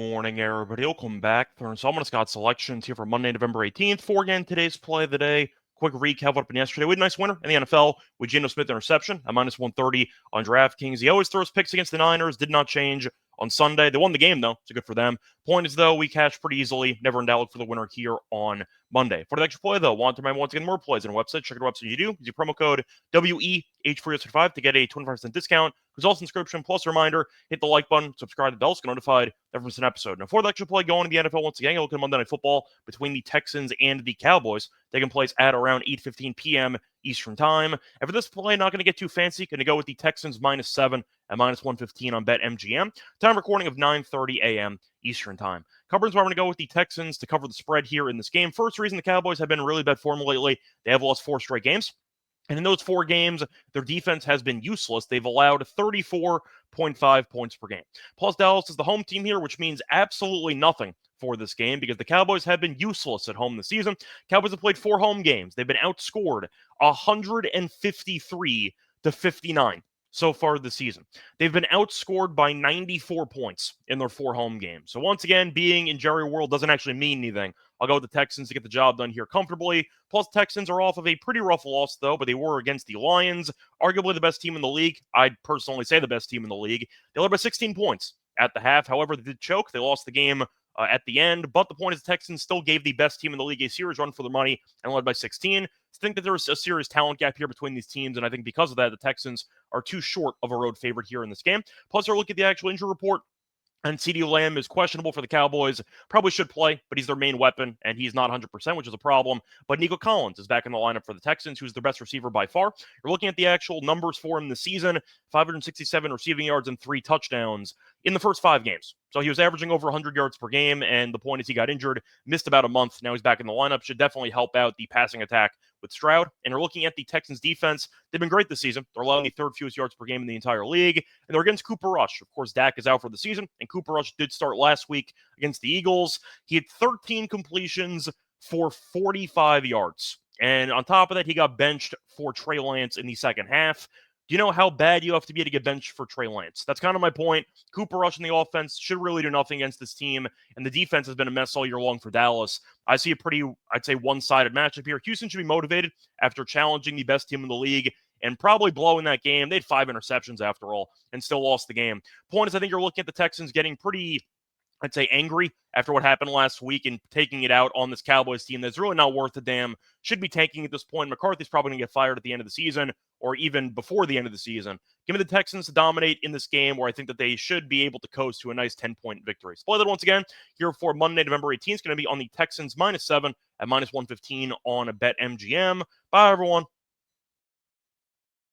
Morning, everybody. Welcome back. So I'm going to Scott selections here for Monday, November 18th. For again, today's play of the day. Quick recap what happened yesterday. We had a nice winner in the NFL with Geno Smith interception at minus 130 on DraftKings. He always throws picks against the Niners. Did not change on Sunday. They won the game, though, so good for them. Point is, though, we cashed pretty easily. Never in doubt. Look for the winner here on Monday. For the extra play, though, want to remind once again more plays on our website. Check out our website. You do. Use your promo code WEH4S5 to get a 25% discount. Results inscription plus a reminder. Hit the like button, subscribe to the bell so get notified every once an episode. Now, for the extra play going to the NFL once again, you're looking at Monday Night Football between the Texans and the Cowboys, taking place at around 8:15 p.m. Eastern Time. And for this play, not going to get too fancy. Going to go with the Texans -7 at minus 115 on BetMGM. Time recording of 9:30 a.m. Eastern Time. Covers why we're going to go with the Texans to cover the spread here in this game. First reason the Cowboys have been in really bad form lately. They have lost 4 straight games. And in those 4 games, their defense has been useless. They've allowed 34.5 points per game. Plus, Dallas is the home team here, which means absolutely nothing for this game because the Cowboys have been useless at home this season. Cowboys have played 4 home games. They've been outscored 153-59 so far this season. They've been outscored by 94 points in their 4 home games. So once again, being in Jerry World doesn't actually mean anything. I'll go with the Texans to get the job done here comfortably. Plus, Texans are off of a pretty rough loss, though, but they were against the Lions, arguably the best team in the league. I'd personally say the best team in the league. They led by 16 points at the half. However, they did choke. They lost the game at the end, but the point is the Texans still gave the best team in the league a serious run for their money and led by 16. I think that there's a serious talent gap here between these teams, and I think because of that, the Texans are too short of a road favorite here in this game. Plus, our look at the actual injury report. And CeeDee Lamb is questionable for the Cowboys. Probably should play, but he's their main weapon, and he's not 100%, which is a problem. But Nico Collins is back in the lineup for the Texans, who's their best receiver by far. You're looking at the actual numbers for him this season, 567 receiving yards and 3 touchdowns in the first 5 games. So he was averaging over 100 yards per game, and the point is he got injured, missed about a month. Now he's back in the lineup. Should definitely help out the passing attack with Stroud. And you're looking at the Texans defense. They've been great this season. They're allowing the 3rd fewest yards per game in the entire league. And they're against Cooper Rush. Of course, Dak is out for the season, and Cooper Rush did start last week against the Eagles. He had 13 completions for 45 yards. And on top of that, he got benched for Trey Lance in the second half. Do you know how bad you have to be to get benched for Trey Lance? That's kind of my point. Cooper Rush in the offense should really do nothing against this team, and the defense has been a mess all year long for Dallas. I see a pretty, I'd say, one-sided matchup here. Houston should be motivated after challenging the best team in the league and probably blowing that game. They had 5 interceptions after all and still lost the game. Point is, I think you're looking at the Texans getting pretty, I'd say, angry after what happened last week and taking it out on this Cowboys team that's really not worth a damn. Should be tanking at this point. McCarthy's probably going to get fired at the end of the season or even before the end of the season. Give me the Texans to dominate in this game where I think that they should be able to coast to a nice 10-point victory. Spoiler once again, here for Monday, November 18th, is going to be on the Texans -7 at minus 115 on a BetMGM. Bye, everyone.